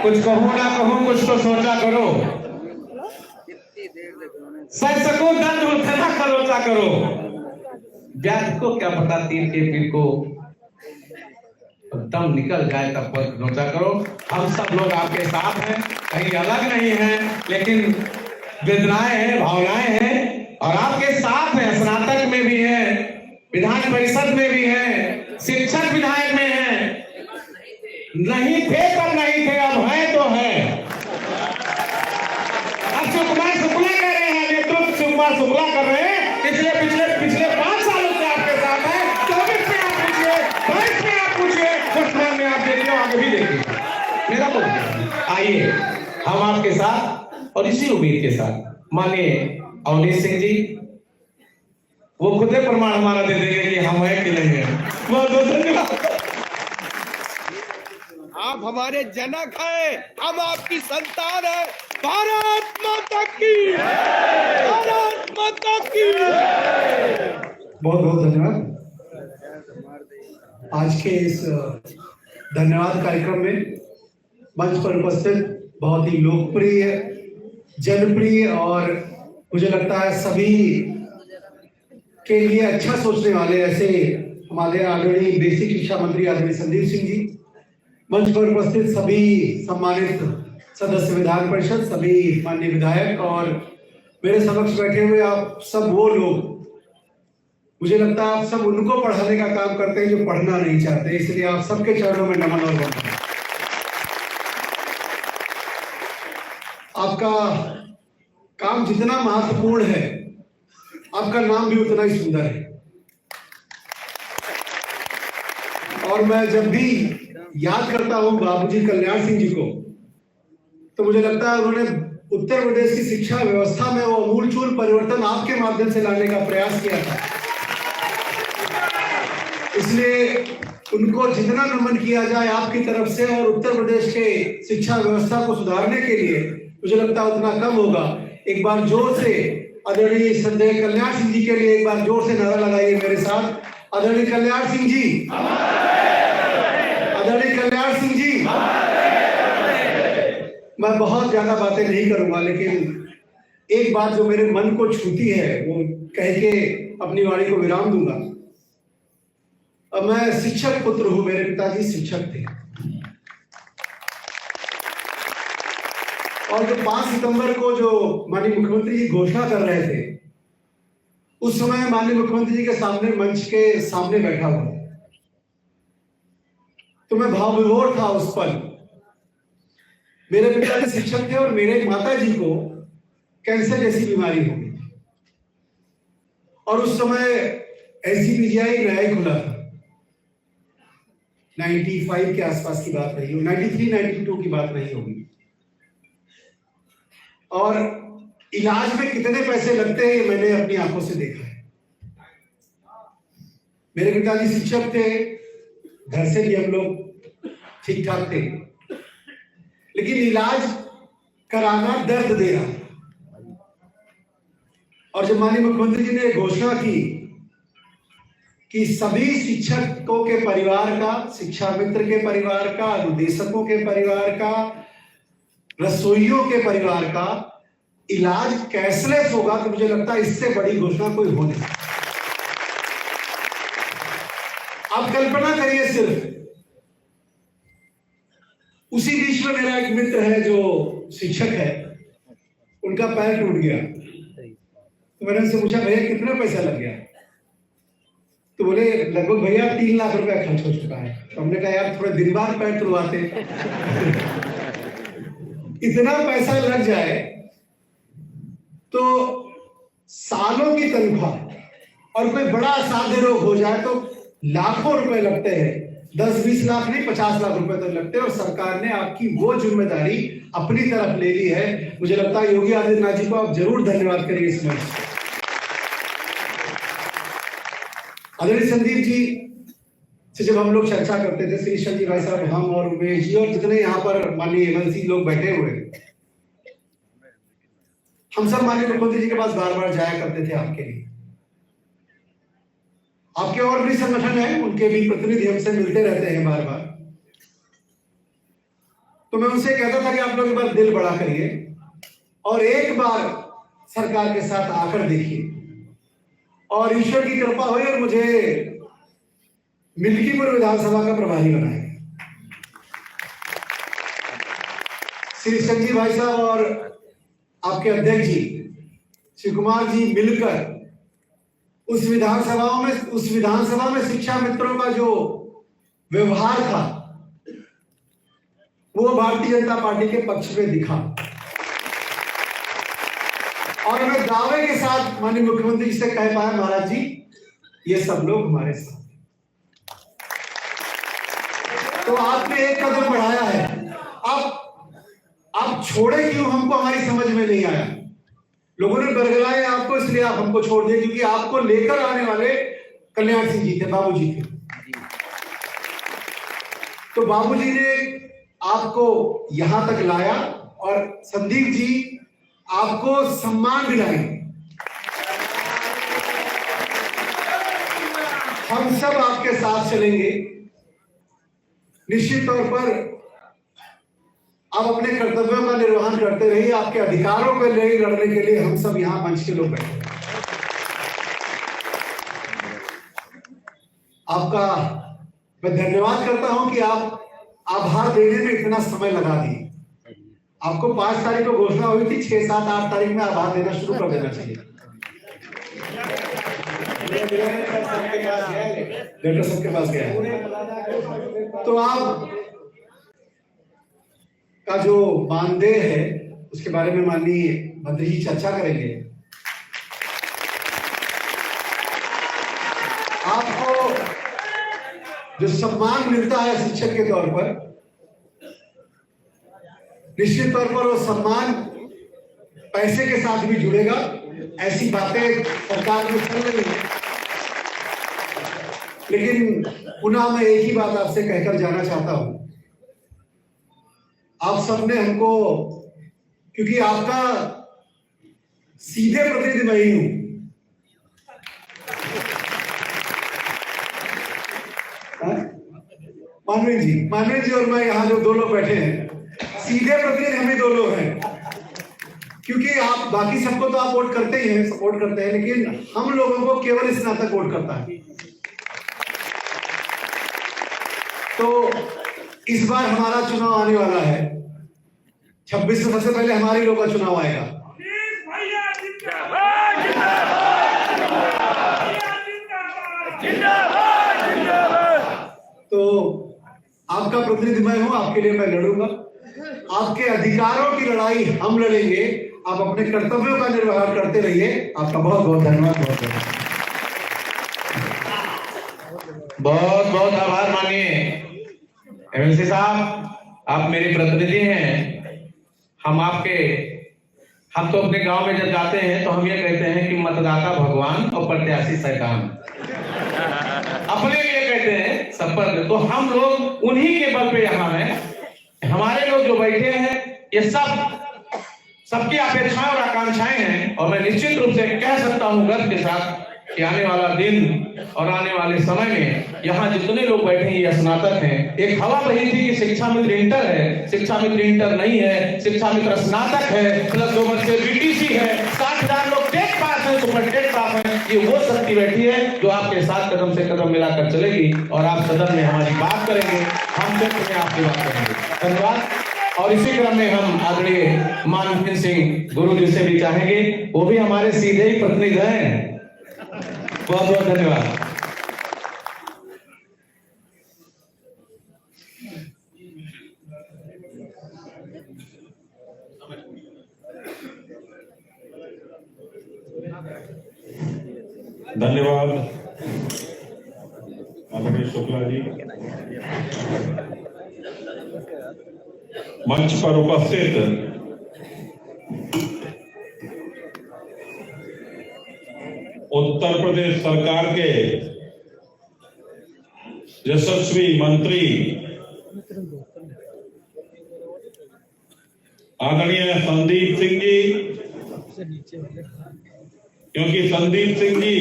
कुछ कहूं ना कहूं, कुछ तो सोचा करो, सच सको दंड उठना खरोचा करो, व्याध को क्या पता तीर के पीर को दम निकल जाए तब पर नोचा करो। हम सब लोग आपके साथ हैं, कहीं अलग नहीं हैं, लेकिन वेदनाएं हैं, भावनाएं हैं, और आपके साथ हैं। स्नातक में भी हैं, विधान परिषद में भी हैं, शिक्षक विधायक में हैं, नहीं थे तब नहीं थे, अब है तो है। अब सुकुमार शुक्ला कह रहे हैं, नेतृत्व सुकुमार शुक्ला कर रहे हैं, पिछले 5 सालों से आपके साथ है। 24 में आप पूछिए, 22 में आप पूछिए, वर्तमान में आप देखिए, आगे भी देखिए। मेरा तो आइए हम आपके साथ, और इसी उम्मीद के साथ माननीय अवनीश सिंह जी, वो खुद प्रमाण हमारा दे देंगे कि हम हैं कि नहीं है। बहुत बहुत धन्यवाद। आप हमारे जनक हैं, हम आपकी संतान हैं। भारत माता की, भारत माता की। बहुत बहुत धन्यवाद। आज के इस धन्यवाद कार्यक्रम में मंच पर उपस्थित बहुत ही लोकप्रिय, जनप्रिय और मुझे लगता है सभी के लिए अच्छा सोचने वाले ऐसे हमारे आदरणीय बेसिक शिक्षा मंत्री आदरणीय संदीप सिंह जी, मंच पर उपस्थित सभी सम्मानित सदस्य विधान परिषद, सभी माननीय विधायक और मेरे समक्ष बैठे हुए आप सब वो लोग, मुझे लगता है आप सब उनको पढ़ाने का काम करते हैं जो पढ़ना नहीं चाहते, इसलिए आप सबके चरणों में नमन और वंदन। आपका काम जितना महत्वपूर्ण है, आपका नाम भी उतना ही सुंदर है। और मैं जब भी याद करता हूं बाबूजी कल्याण सिंह जी को, तो मुझे लगता है उन्होंने उत्तर प्रदेश की शिक्षा व्यवस्था में वो अमूलचूल परिवर्तन आपके माध्यम से लाने का प्रयास किया था। इसलिए उनको जितना नमन किया जाए आपकी तरफ से और उत्तर प्रदेश के शिक्षा व्यवस्था को सुधारने के लिए, मुझे लगता है उतना कम होगा। एक बार जोर से आदरणीय संजय कल्याण सिंह जी के लिए एक बार जोर से नारा लगाइए मेरे साथ। आदरणीय कल्याण सिंह जी, आदरणीय कल्याण सिंह जी। मैं बहुत ज्यादा बातें नहीं करूंगा, लेकिन एक बात जो मेरे मन को छूती है वो कह के अपनी वाणी को विराम दूंगा। अब मैं शिक्षक पुत्र हूं, मेरे पिताजी शिक्षक थे और जो 5 सितंबर को जो माननीय मुख्यमंत्री जी घोषणा कर रहे थे, उस समय माननीय मुख्यमंत्री जी के सामने मंच के सामने बैठा हुआ, तो मैं भावविभोर था उस पल। मेरे पिताजी शिक्षक थे और मेरे माता जी को कैंसर जैसी बीमारी हो गई और उस समय एसजीपीजीआई नया खुला था। 95 के आसपास की बात नहीं होगी, 93 92 की बात नहीं होगी। और इलाज में कितने पैसे लगते हैं ये मैंने अपनी आंखों से देखा है। मेरे पिताजी शिक्षक थे, घर से भी हम लोग ठीक ठाक थे, लेकिन इलाज कराना दर्द दे रहा। और जब माननीय मुख्यमंत्री जी ने घोषणा की कि सभी शिक्षकों के परिवार का, शिक्षा मित्र के परिवार का, अनुदेशकों के परिवार का, रसोइयों के परिवार का इलाज कैशलेस होगा, तो मुझे लगता है इससे बड़ी घोषणा कोई हो नहीं। आप कल्पना करिए, सिर्फ उसी बीच में मेरा एक मित्र है जो शिक्षक है, उनका पैर टूट गया। तो मैंने उनसे पूछा, भैया कितना पैसा लग गया? तो बोले लगभग भैया 3 लाख रुपया खर्च हो चुका है। तो हमने कहा यार थोड़े दिन बाद पैर तुड़वाते। इतना पैसा लग जाए तो सालों की तनख्वाह, और कोई बड़ा असाध्य रोग हो जाए तो लाखों रुपए लगते हैं। 10-20 लाख नहीं, 50 लाख रुपए तो लगते हैं। और सरकार ने आपकी वो जिम्मेदारी अपनी तरफ ले ली है। मुझे लगता है योगी आदित्यनाथ जी को आप जरूर धन्यवाद करिए इस मंच से। आदरणीय संदीप जी से जब हम लोग चर्चा करते थे, श्री संजीव भाई साहब, हम और उमेश जी और जितने यहाँ पर माननीय एमएलसी लोग बैठे हुए, हम सब माननीय मुख्यमंत्री जी के पास बार बार जाया करते थे आपके लिए। आपके और भी संगठन है, उनके भी प्रतिनिधि हमसे मिलते रहते हैं बार बार। तो मैं उनसे कहता था कि आप लोग एक बार दिल बड़ा करिए और एक बार सरकार के साथ आकर देखिए, और ईश्वर की कृपा हुई और मुझे मिल्कीपुर विधानसभा का प्रभारी बनाया। श्री संजीव भाई साहब और आपके अध्यक्ष जी श्री कुमार जी मिलकर उस विधानसभा में शिक्षा मित्रों का जो व्यवहार था वो भारतीय जनता पार्टी के पक्ष में दिखा। और मैं दावे के साथ माननीय मुख्यमंत्री जी से कह पाया, महाराज जी ये सब लोग हमारे साथ। तो आपने एक कदम बढ़ाया है। आप छोड़े क्यों हमको हमारी समझ में नहीं आया। लोगों ने बरगलाए आपको, इसलिए आप हमको छोड़ दिए, क्योंकि आपको लेकर आने वाले कल्याण सिंह जी थे, बाबूजी थे। तो बाबूजी ने आपको यहां तक लाया और संदीप जी आपको सम्मान दिलाएंगे। हम सब आपके साथ चलेंगे। निश्चित तौर पर आप अपने कर्तव्यों का निर्वहन करते रहिए। आपके अधिकारों के लिए लड़ने के लिए हम सब यहां मंच के लोग बैठे। आपका मैं धन्यवाद करता हूं कि आप आभार देने में इतना समय लगा दिए। आपको 5 तारीख को घोषणा हुई थी, 6, 7, 8 तारीख में आभार देना शुरू कर देना चाहिए। लेटर सबके पास गया है। तो आप का जो मानदेय है उसके बारे में माननीय मंत्री जी चर्चा करेंगे। आपको जो सम्मान मिलता है शिक्षक के तौर पर, निश्चित तौर पर वो सम्मान पैसे के साथ भी जुड़ेगा। ऐसी बातें सरकार में चल रही है, लेकिन पुनः मैं एक ही बात आपसे कहकर जाना चाहता हूं। आप सबने हमको, क्योंकि आपका सीधे प्रतिनिधि मैं ही हूं, मानवीन जी और मैं यहाँ जो 2 लोग बैठे हैं, सीधे प्रतिनिधि हम ही 2 लोग हैं। क्योंकि आप बाकी सबको तो आप वोट करते ही हैं, सपोर्ट करते हैं, लेकिन हम लोगों को केवल स्नातक वोट करता है। तो इस बार हमारा चुनाव आने वाला है। 26 में सबसे पहले हमारे लोगों का चुनाव आएगा। तो आपका प्रतिनिधि मैं हूं, आपके लिए मैं लड़ूंगा। आपके अधिकारों की लड़ाई हम लड़ेंगे। आप अपने कर्तव्यों का निर्वहन करते रहिए। आपका बहुत बहुत धन्यवाद। बहुत बहुत आभार मानिए एमएलसी साहब, आप मेरे प्रतिनिधि हैं। हम तो अपने गांव में जब जाते हैं तो हम ये कहते हैं कि मतदाता भगवान और प्रत्याशी शैतान, अपने लिए कहते हैं सब पर। तो हम लोग उन्हीं के बल पे यहाँ हैं। हमारे लोग जो बैठे हैं ये सबकी अपेक्षाएं और आकांक्षाएं हैं। और मैं निश्चित रूप से कह सकता हूं गर्व के साथ कि आने वाला दिन और आने वाले समय में यहाँ जितने लोग बैठे हैं ये स्नातक हैं। एक हवा बही थी कि शिक्षा मित्र इंटर है, शिक्षा मित्र इंटर नहीं है, शिक्षा मित्र स्नातक है, +2 वर्ष से बीटीसी है, 60,000 लोग टेट पास है, सुपर टेट पास है। ये वो शक्ति बैठी है जो आपके साथ कदम से कदम मिलाकर चलेगी और आप सदन में हमारी बात करेंगे, हम सिर्फ आपकी बात करेंगे। धन्यवाद। और इसी क्रम में हम आदरणीय मानवीन सिंह गुरु जी से भी चाहेंगे, वो भी हमारे सीधे ही प्रतिनिधि हैं। बहुत बहुत धन्यवाद। धन्यवाद आदरणीय शुक्ला जी। मंच पर उपस्थित उत्तर प्रदेश सरकार के यशस्वी मंत्री आदरणीय संदीप सिंह जी, क्योंकि संदीप सिंह जी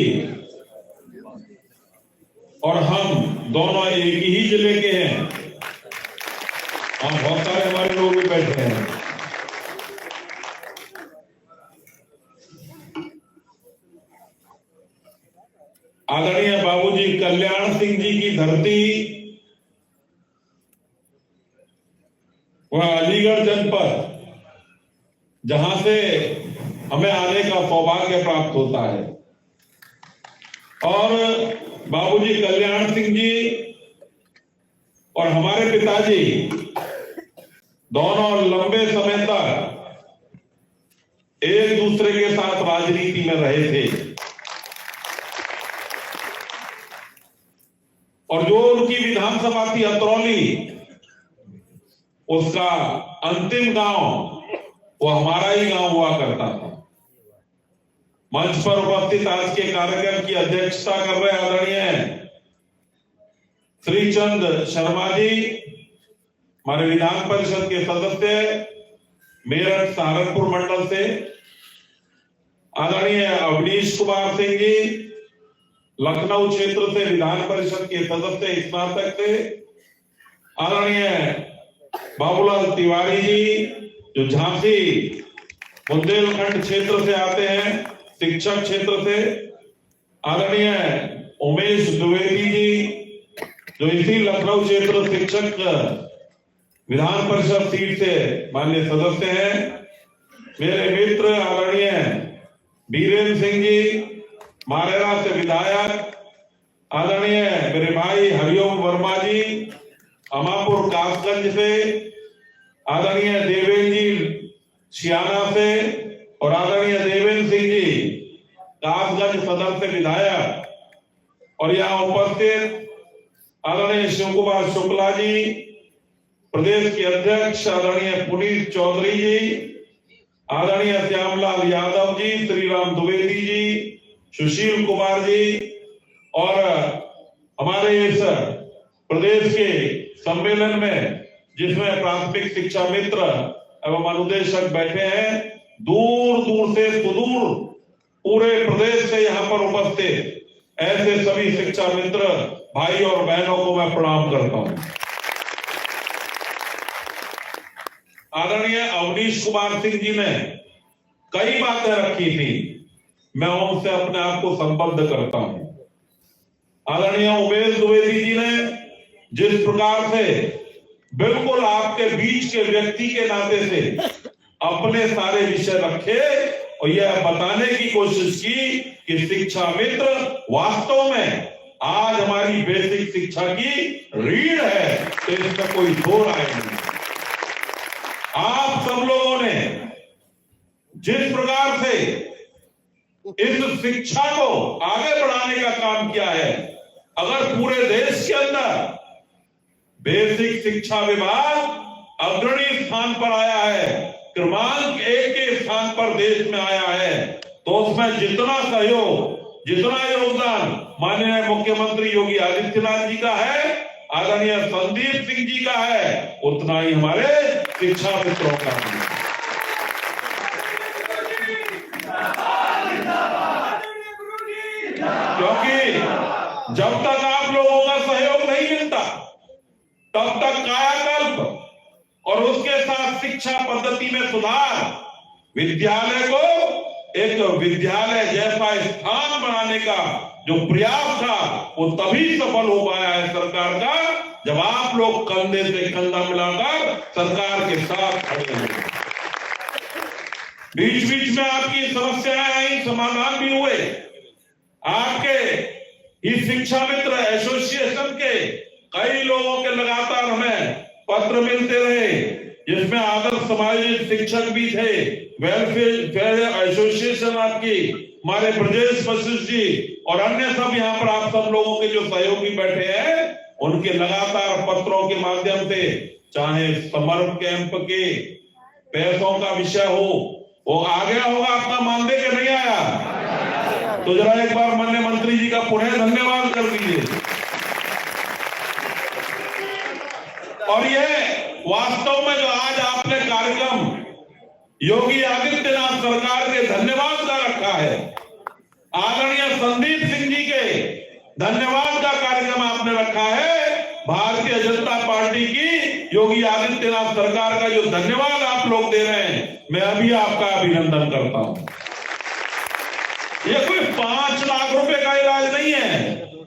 और हम दोनों एक ही जिले के हैं और बहुत सारे हमारे लोग भी बैठे हैं। आदरणीय बाबूजी कल्याण सिंह जी की धरती वह अलीगढ़ जनपद, जहां से हमें आने का सौभाग्य प्राप्त होता है। और बाबूजी कल्याण सिंह जी और हमारे पिताजी दोनों लंबे समय तक एक दूसरे के साथ राजनीति में रहे थे और जो उनकी विधानसभा थी अतरौली, उसका अंतिम गांव वो हमारा ही गांव हुआ करता था। मंच पर उपस्थित आज के कार्यक्रम की अध्यक्षता कर रहे आदरणीय श्री चंद शर्मा जी, हमारे विधान परिषद के सदस्य, मेरठ सहारनपुर मंडल से। आदरणीय अवनीश कुमार सिंह जी, लखनऊ क्षेत्र से विधान परिषद के सदस्य स्नातक थे। आदरणीय बाबूलाल तिवारी जी, जो झांसी बुंदेलखंड क्षेत्र से आते हैं, शिक्षक क्षेत्र से। आदरणीय उमेश द्विवेदी जी, जो इसी लखनऊ क्षेत्र शिक्षक विधान परिषद सीट से माननीय सदस्य हैं, मेरे मित्र आदरणीय बीरेन्द्र सिंह जी, मारेरा से विधायक आदरणीय मेरे भाई हरिओम वर्मा जी, अमापुर कासगंज से आदरणीय देवेंद्र जी सियाना से, और आदरणीय देवेंद्र सिंह जी कासगंज सदर से विधायक, और यहाँ उपस्थित आदरणीय शिव कुमार शुक्ला जी, प्रदेश के अध्यक्ष आदरणीय पुनीत चौधरी जी, आदरणीय श्यामलाल यादव जी, श्रीराम द्विवेदी जी, सुशील कुमार जी, और हमारे इस प्रदेश के सम्मेलन में जिसमें प्राथमिक शिक्षा मित्र एवं अनुदेशक बैठे हैं, दूर दूर से सुदूर पूरे प्रदेश से यहाँ पर उपस्थित ऐसे सभी शिक्षा मित्र भाई और बहनों को मैं प्रणाम करता हूं। आदरणीय अवनीश कुमार सिंह जी ने कई बातें रखी थी, मैं उनसे अपने आप को संबद्ध करता हूं। आदरणीय उमेश द्विवेदी जी ने जिस प्रकार से बिल्कुल आपके बीच के व्यक्ति के नाते से अपने सारे विषय रखे और यह बताने की कोशिश की कि शिक्षा मित्र वास्तव में आज हमारी बेसिक शिक्षा की रीढ़ है, तो इसमें कोई दो राय नहीं। आप सब लोगों ने जिस प्रकार से इस शिक्षा को आगे बढ़ाने का काम किया है, अगर पूरे देश के अंदर बेसिक शिक्षा विभाग अग्रणी स्थान पर आया है, क्रमांक 1 के स्थान पर देश में आया है, तो उसमें जितना सहयोग, जितना योगदान माननीय मुख्यमंत्री योगी आदित्यनाथ जी का है, आदरणीय संदीप सिंह जी का है, उतना ही हमारे शिक्षा मित्रों का है। क्योंकि जब तक आप लोगों का सहयोग नहीं मिलता तब तक कायाकल्प और उसके साथ शिक्षा पद्धति में सुधार, विद्यालय को एक विद्यालय जैसा स्थान बनाने का जो प्रयास था वो तभी सफल हो पाया है सरकार का, जब आप लोग कंधे से कंधा मिलाकर सरकार के साथ खड़े हैं। बीच बीच में आपकी समस्याएं आई, समाधान भी हुए। आपके इस शिक्षा मित्र एसोसिएशन के कई लोगों के लगातार हमें पत्र मिलते रहे, जिसमें आदर्श समाजिक शिक्षक भी थे, वेलफेयर एसोसिएशन आपकी, हमारे ब्रजेश वशिष्ठ जी और अन्य सब यहाँ पर आप सब लोगों के जो सहयोगी बैठे हैं, उनके लगातार पत्रों के माध्यम से, चाहे समर कैंप के पैसों का विषय हो, वो आ गया होगा आपका मानदेय के नहीं आया, तो जरा एक बार माननीय मंत्री जी का पुनः धन्यवाद कर दीजिए। और ये वास्तव में जो आज आपने कार्यक्रम योगी आदित्यनाथ सरकार के धन्यवाद का रखा है, आदरणीय संदीप सिंह जी के धन्यवाद का कार्यक्रम आपने रखा है, भारतीय जनता पार्टी की योगी आदित्यनाथ सरकार का जो धन्यवाद आप लोग दे रहे हैं, मैं अभी आपका अभिनंदन करता हूं। ये कोई 5 लाख रुपए का इलाज नहीं है,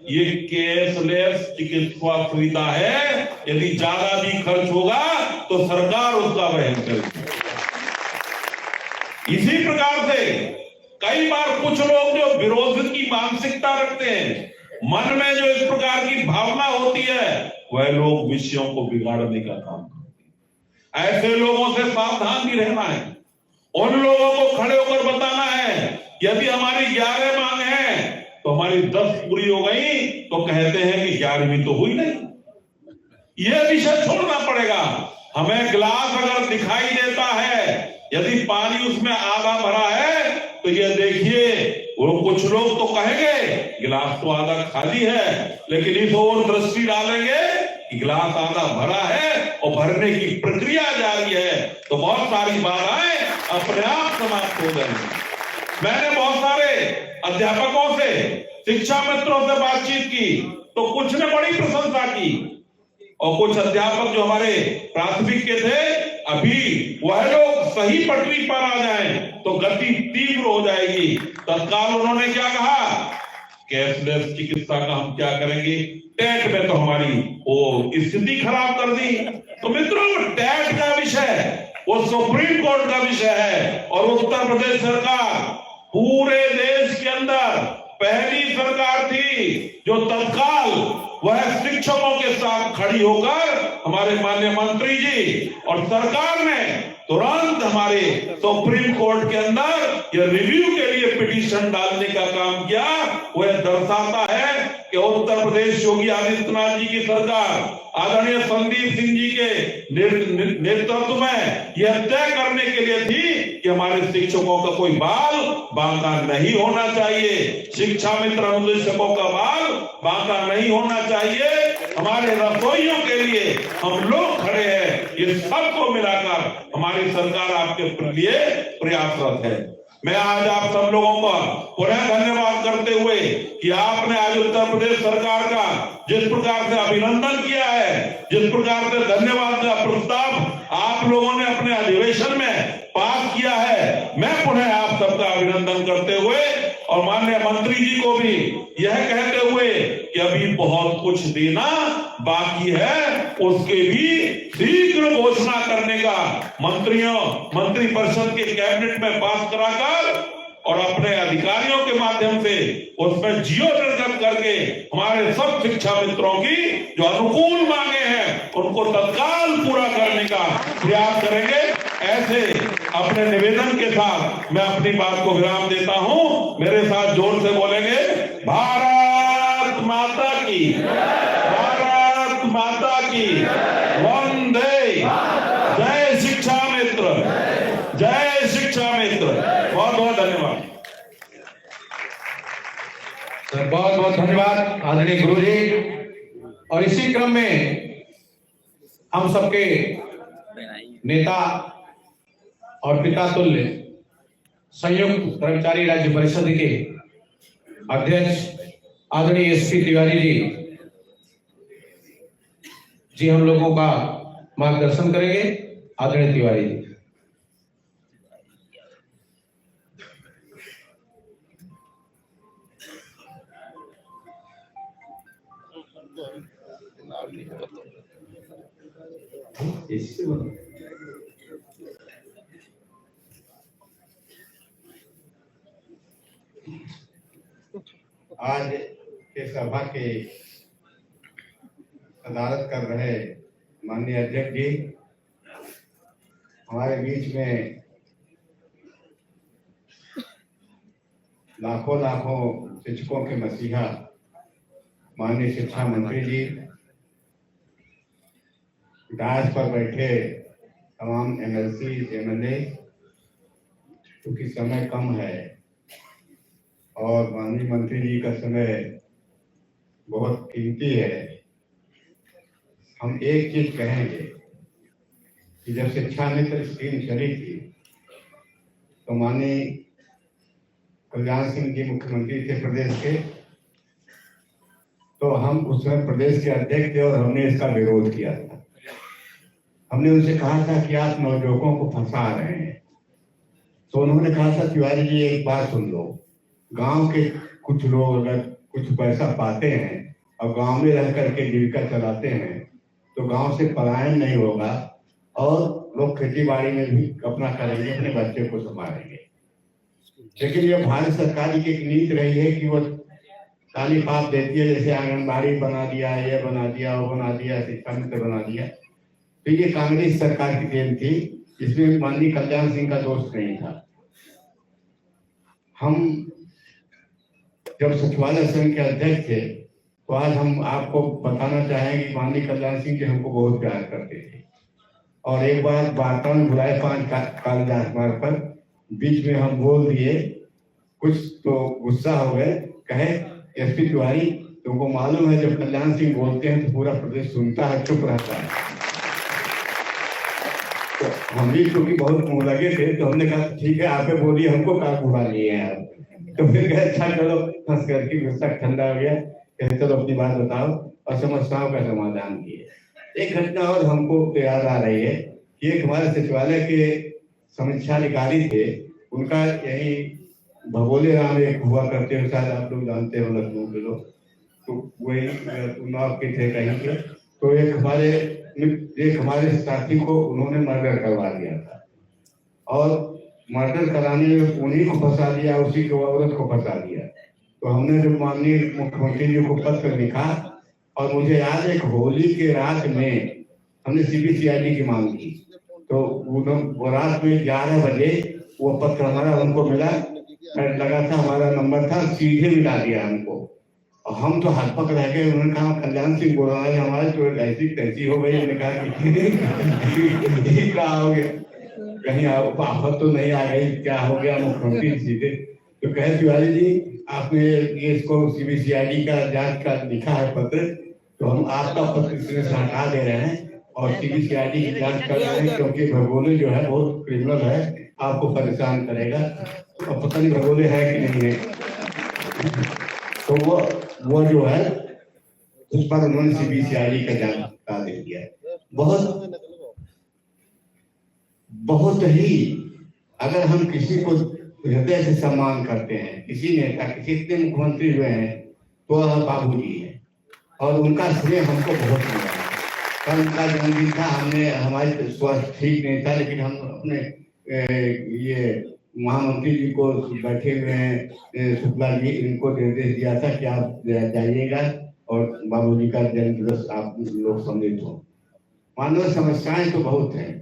ये कैशलेस चिकित्सा सुविधा है। यदि ज्यादा भी खर्च होगा तो सरकार उसका वहन करेगी। इसी प्रकार से कई बार कुछ लोग जो विरोध की मानसिकता रखते हैं, मन में जो इस प्रकार की भावना होती है, वह लोग विषयों को बिगाड़ने का काम करते हैं। ऐसे लोगों से सावधान भी रहना है। उन लोगों को खड़े होकर बताना है, यदि हमारी 11 मांग है तो हमारी 10 पूरी हो गई, तो कहते हैं कि 11वीं तो हुई नहीं। यह विषय छोड़ना पड़ेगा। हमें गिलास अगर दिखाई देता है, यदि पानी उसमें आधा भरा है, तो यह देखिए, वो कुछ लोग तो कहेंगे गिलास तो आधा खाली है, लेकिन इस ओर दृष्टि डालेंगे कि गिलास आधा भरा है और भरने की प्रक्रिया जारी है, तो बहुत सारी बाधाएं अपने आप समाप्त हो जाएंगी। मैंने बहुत सारे अध्यापकों से, शिक्षा मित्रों से बातचीत की, तो कुछ ने बड़ी प्रशंसा की, और कुछ अध्यापक जो हमारे प्राथमिक के थे, अभी वह लोग सही पटरी पर आ जाएं तो गति तीव्र हो जाएगी। तत्काल उन्होंने क्या कहा कैशलेस चिकित्सा का हम क्या करेंगे, टेट में तो हमारी वो स्थिति खराब कर दी। तो मित्रों, टेट का विषय वो सुप्रीम कोर्ट का विषय है और उत्तर प्रदेश सरकार पूरे देश के अंदर पहली सरकार थी जो तत्काल वह शिक्षकों के साथ खड़ी होकर हमारे माननीय मंत्री जी और सरकार ने तुरंत हमारे सुप्रीम कोर्ट के अंदर यह रिव्यू के लिए पिटीशन डालने का काम किया। वह दर्शाता है कि उत्तर प्रदेश योगी आदित्यनाथ जी की सरकार आदरणीय संदीप सिंह जी के नेतृत्व में यह तय करने के लिए थी कि हमारे शिक्षकों का कोई बाल बांका नहीं होना चाहिए, शिक्षा मित्र अनुदेशकों का बाल बांका नहीं होना चाहिए, हमारे रसोइयों के लिए हम लोग खड़े हैं। ये सबको मिलाकर हमारी सरकार आपके लिए प्रयासरत है। मैं आज आप सब लोगों का पुनः धन्यवाद करते हुए कि आपने आज उत्तर प्रदेश सरकार का जिस प्रकार से अभिनंदन किया है, जिस प्रकार से धन्यवाद का प्रस्ताव आप लोगों ने अपने अधिवेशन में पास किया है, मैं पुनः आप सबका अभिनंदन करते हुए और माननीय मंत्री जी को भी यह कहते हुए कि अभी बहुत कुछ देना बाकी है, उसके भी शीघ्र घोषणा करने का मंत्री परिषद के कैबिनेट में पास कराकर और अपने अधिकारियों के माध्यम से उसमें जियो निर्गत करके हमारे सब शिक्षा मित्रों की जो अनुकूल मांगे हैं उनको तत्काल पूरा करने का प्रयास करेंगे। ऐसे अपने निवेदन के साथ मैं अपनी बात को विराम देता हूं। मेरे साथ जोर से बोलेंगे, भारत माता की, भारत माता की, वंदे, जय शिक्षा मित्र, जय शिक्षा मित्र। बहुत बहुत धन्यवाद। बहुत बहुत धन्यवाद आदरणीय गुरु जी। और इसी क्रम में हम सबके नेता और पिता तुल्य संयुक्त कर्मचारी राज्य परिषद के अध्यक्ष आदरणीय एसपी तिवारी जी हम लोगों का मार्गदर्शन करेंगे। आदरणीय तिवारी जी। आज के सभा के अदालत कर रहे माननीय अध्यक्ष जी, हमारे बीच में लाखों लाखों शिक्षकों के मसीहा माननीय शिक्षा मंत्री जी, डायस पर बैठे तमाम एमएलसी एमएलए, क्योंकि समय कम है और माननीय मंत्री जी का समय बहुत कीमती है। हम एक चीज कहेंगे कि जब शिक्षा मित्र स्कीम चली थी तो माननीय कल्याण सिंह जी मुख्यमंत्री थे प्रदेश के, तो हम उस समय प्रदेश के अध्यक्ष थे और हमने इसका विरोध किया था। हमने उनसे कहा था कि आप नवयुवकों को फंसा रहे हैं। तो उन्होंने कहा था, तिवारी जी एक बात सुन लो, गांव के कुछ लोग अगर कुछ पैसा पाते हैं और गांव में रह करके जीविका चलाते हैं तो गांव से पलायन नहीं होगा और लोग खेती बाड़ी में भी अपना करेंगे, अपने बच्चे को संभालेंगे। लेकिन ये भारत सरकार की एक नीति रही है कि वो ताली पाप देती है, जैसे आंगनबाड़ी बना दिया, ये बना दिया, वो बना दिया, शिक्षा मित्र बना दिया। तो ये कांग्रेस सरकार की देन थी, इसमें माननीय कल्याण सिंह का दोष नहीं था। हम जब सचिवालय संघ के अध्यक्ष थे तो आज हम आपको बताना चाहेंगे कि माननीय कल्याण सिंह जी हमको बहुत प्यार करते थे और एक बार वार्ता में बुलाए 5 कालिदास मार्ग पर, बीच में हम बोल दिए, कुछ तो गुस्सा हो गए, कहे एसपी तिवारी तुमको मालूम है जब कल्याण सिंह बोलते हैं तो पूरा प्रदेश सुनता है, चुप रहता है। तो हम भी क्योंकि बहुत मुंह लगे थे तो हमने कहा ठीक है आप बोलिए, हमको क्या बुरा नहीं है आप। तो फिर कहे अच्छा चलो, हंस करके गुस्सा ठंडा हो गया, कहते चलो अपनी बात बताओ और समस्याओं का समाधान किए। एक घटना और हमको याद आ रही है कि एक हमारे सचिवालय के समीक्षा अधिकारी थे, उनका यही भगोले राम एक हुआ करते हैं, शायद आप लोग जानते हो लखनऊ के लोग, तो वही चुनाव के थे कहीं के, तो एक हमारे साथी को उन्होंने मर्डर करवा दिया था, और मर्डर कराने में उन्हीं को फंसा दिया, उसी को औरत को फंसा दिया। तो हमने जो माननीय मुख्यमंत्री जी को पत्र लिखा, और मुझे याद है होली के रात में हमने CBCID की मांग की, तो वो रात में 11 बजे वो पत्र हमारा उनको मिला, लगा था हमारा नंबर था, सीधे मिला दिया हमको, और हम तो हकपक रह गए। उन्होंने कहा कल्याण सिंह बोल रहा है हमारे, तो ऐसी तैसी हो गई। हमने कहा कि क्या हो गया, कहीं आफत तो नहीं आ गई, क्या हो गया मुख्यमंत्री सीधे? तो कहे तिवारी जी आपने ये इसको CBCID का जांच का लिखा है पत्र, तो हम आपका पत्र इसमें से हटा दे रहे हैं और CBCID की जांच कर रहे हैं, क्योंकि भगोले जो है बहुत क्रिमिनल है, आपको परेशान करेगा। तो पता नहीं भगोले है कि नहीं है। तो वो जो है उस पर उन्होंने CBCID का जांच करा दे दिया। बहुत ही, अगर हम किसी को हृदय से सम्मान करते हैं, किसी नेता, कितने मुख्यमंत्री हुए हैं, तो बाबूजी है, और उनका स्नेह हमको बहुत मिला है। कल उनका जन्मदिन था, हमने, हमारे स्वास्थ्य ठीक नहीं था, लेकिन हम अपने ये महामंत्री जी को बैठे हुए हैं शुक्ला जी, इनको निर्देश दिया था कि आप जाइएगा और बाबूजी का जन्म दिवस आप लोग सम्मिलित हो। मानव समस्याएं तो बहुत हैं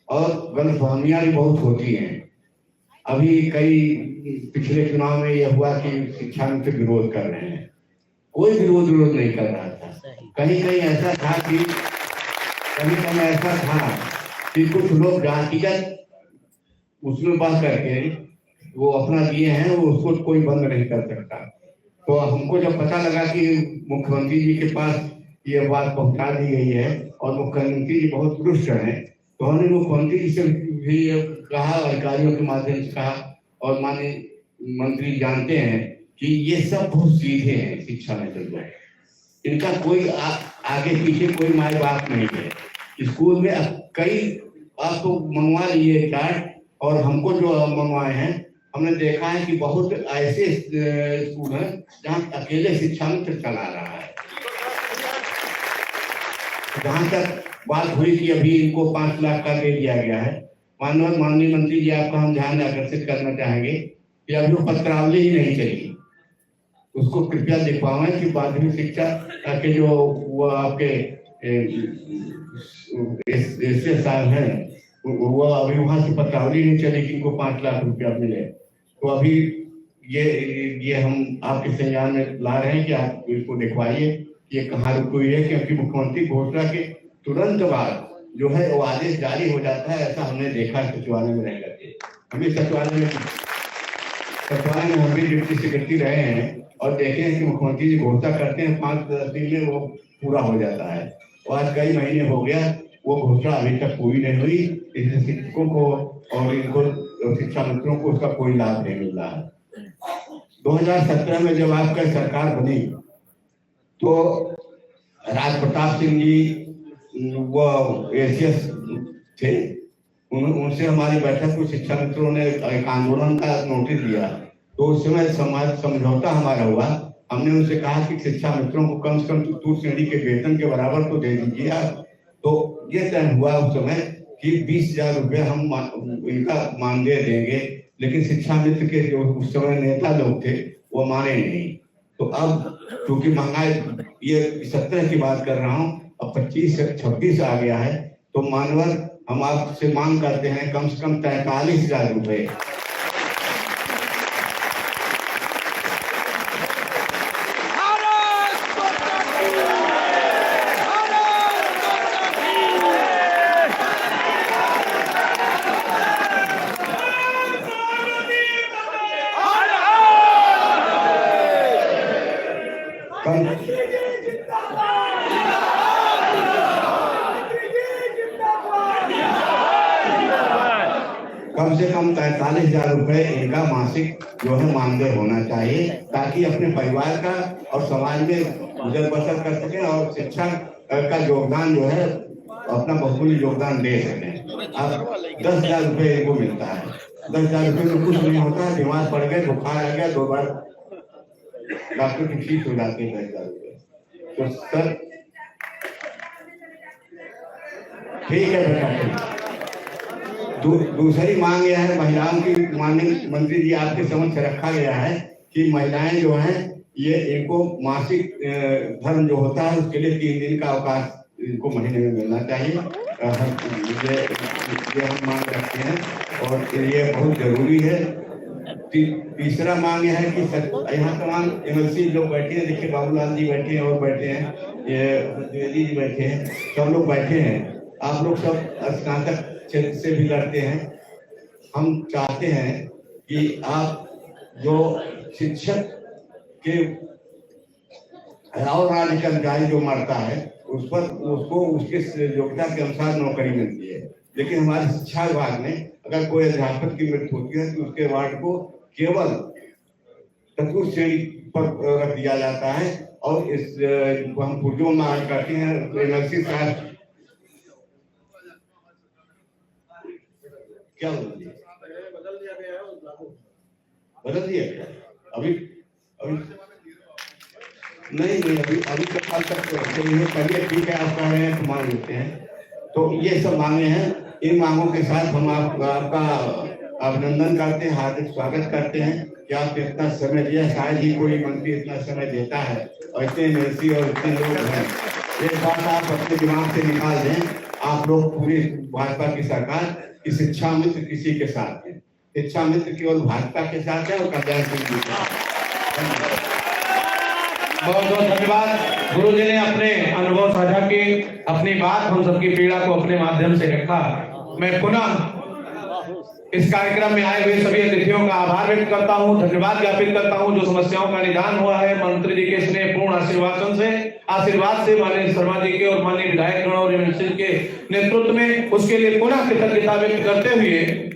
और गलतफहमियां भी बहुत होती हैं। अभी कई पिछले चुनाव में यह हुआ कि शिक्षा मंत्री विरोध कर रहे हैं, कोई विरोध नहीं कर रहा था। कहीं कहीं ऐसा था कि कुछ लोग जातिगत उसमें बात करके वो अपना दिए हैं, वो उसको कोई बंद नहीं कर सकता। तो हमको जब पता लगा कि मुख्यमंत्री जी के पास ये बात पहुंचा दी गई है और मुख्यमंत्री जी बहुत रुष्ट हैं, तो हमने मुख्यमंत्री जी से भी कहा, अधिकारियों के माध्यम से कहा, और माननीय मंत्री जानते हैं कि ये सब बहुत सीधे हैं शिक्षा में चल रहे, इनका कोई आगे पीछे कोई माई बाप नहीं है। स्कूल में कई आप तो मंगवा लिए चार्ट, और हमको जो मंगवाए हैं, हमने देखा है कि बहुत ऐसे स्कूल हैं जहाँ अकेले शिक्षा मंत्री चला रहा है। जहाँ तक बात हुई कि अभी इनको 5 लाख का दे दिया गया है, माननीय मंत्री जी आपका हम ध्यान आकर्षित करना चाहेंगे कि अभी वो पत्रावली ही नहीं चली, उसको कृपया दिखवाएं कि माध्यमिक शिक्षा के जो वो आपके साहब हैं, वो अभी वहां से पत्रावली नहीं चली कि इनको 5 लाख रुपया मिले। तो अभी ये हम आपके संज्ञान में ला रहे हैं कि आप इसको दिखवाइए कि ये कहाँ रुकी हुई है, क्योंकि मुख्यमंत्री घोषणा के तुरंत बाद जो है वो आदेश जारी हो जाता है। ऐसा हमने देखा सचिवालय में रह करके, हमें सचिवालय में हम भी डिप्टी सेक्रेटरी रहे हैं और देखे हैं कि मुख्यमंत्री जी घोषणा करते हैं 5-10 दिन में वो पूरा हो जाता है, और आज कई महीने हो गया वो घोषणा अभी तक पूरी नहीं हुई। इसलिए शिक्षकों को और इनको शिक्षा मंत्रियों को उसका कोई लाभ नहीं मिल रहा है। 2017 में जब आपका सरकार बनी तो राज प्रताप सिंह जी वो एसीएस थे, उनसे हमारी बैठक में शिक्षा मित्रों ने एक आंदोलन का नोटिस दिया, तो उस समय समाज समझौता हमारा हुआ। हमने उनसे कहा कि शिक्षा मित्रों को कम से कम चतुर्थ श्रेणी के वेतन के बराबर तो दे दीजिए आप। तो ये तय हुआ उस समय कि 20,000 रुपये हम इनका मानदेय देंगे, लेकिन शिक्षा मित्र के जो उस समय नेता लोग थे वो माने नहीं। तो अब क्योंकि महंगाई, ये 17 की बात कर रहा हूँ, अब 25 से 26 आ गया है, तो मानवर हम आपसे मांग करते हैं कम से कम 43,000 रुपये। कम से कम 43,000 रुपये इनका मासिक जो है मानदेय होना चाहिए, ताकि अपने परिवार का और समाज में गुजर बसर कर सके और शिक्षा का योगदान जो है अपना बहुमूल्य योगदान दे सकें। अब 10,000 रुपये इनको मिलता है। 10,000 रुपये में कुछ नहीं होता है। बीमार पड़ गए, बुखार आ गया, 2 बार डॉक्टर की फीस हो जाती है 10,000 रुपये। तो सर ठीक है बेटा। दूसरी मांग यह है, महिलाओं की माननीय मंत्री जी आपके समक्ष रखा गया है कि महिलाएं जो हैं ये इनको मासिक धर्म जो होता है उसके लिए 3 दिन का अवकाश इनको महीने में मिलना चाहिए। ये हम मांग रखते हैं और ये बहुत जरूरी है। तीसरा मांग यह है कि यहाँ तमाम एमएलसी लोग बैठे हैं, देखिए बाबूलाल जी बैठे हैं और बैठे हैं, ये द्विवेदी जी बैठे हैं, सब लोग बैठे हैं। आप लोग सब स्नातक क्षेत्र से भी लड़ते हैं। हम चाहते हैं कि आप जो शिक्षक के और राज्य कर्मचारी जो मरता है उस पर उसको उसके योग्यता के अनुसार नौकरी मिलती है, लेकिन हमारे शिक्षा विभाग में अगर कोई अध्यापक की मृत्यु होती है तो उसके वार्ड को केवल चतुर्थ श्रेणी पर रख दिया जाता है और इस हम पुर्जों मांग करते हैं। एनएलसी साहब क्या बदल दिया क्या? अभी नहीं अभी तो कल तक चलिए ठीक है, आप कह रहे हैं तो मान लेते हैं। तो ये सब मांगे हैं। इन मांगों के साथ हम आपका अभिनंदन करते हैं, हार्दिक स्वागत करते हैं कि आपने इतना समय दिया। शायद ही कोई मंत्री इतना समय देता है और इतने एमएलसी और इतने लोग हैं। एक बात आप अपने दिमाग से निकाल दें, आप लोग पूरी भाजपा की सरकार की शिक्षा मित्र किसी के साथ है? शिक्षा मित्र केवल भाजपा के साथ है और कल्याण सिंह जी के साथ। बहुत बहुत धन्यवाद। गुरु जी ने अपने अनुभव साझा किए, अपनी बात हम सबकी पीड़ा को अपने माध्यम से रखा। मैं पुनः इस कार्यक्रम में आए हुए सभी अतिथियों का आभार व्यक्त करता हूं, धन्यवाद ज्ञापित करता हूं। जो समस्याओं का निदान हुआ है मंत्री जी के स्नेहपूर्ण आशीर्वाद से माननीय शर्मा जी के और माननीय विधायक गण और एमएलसी के नेतृत्व में, उसके लिए पुनः कृतज्ञता व्यक्त करते हुए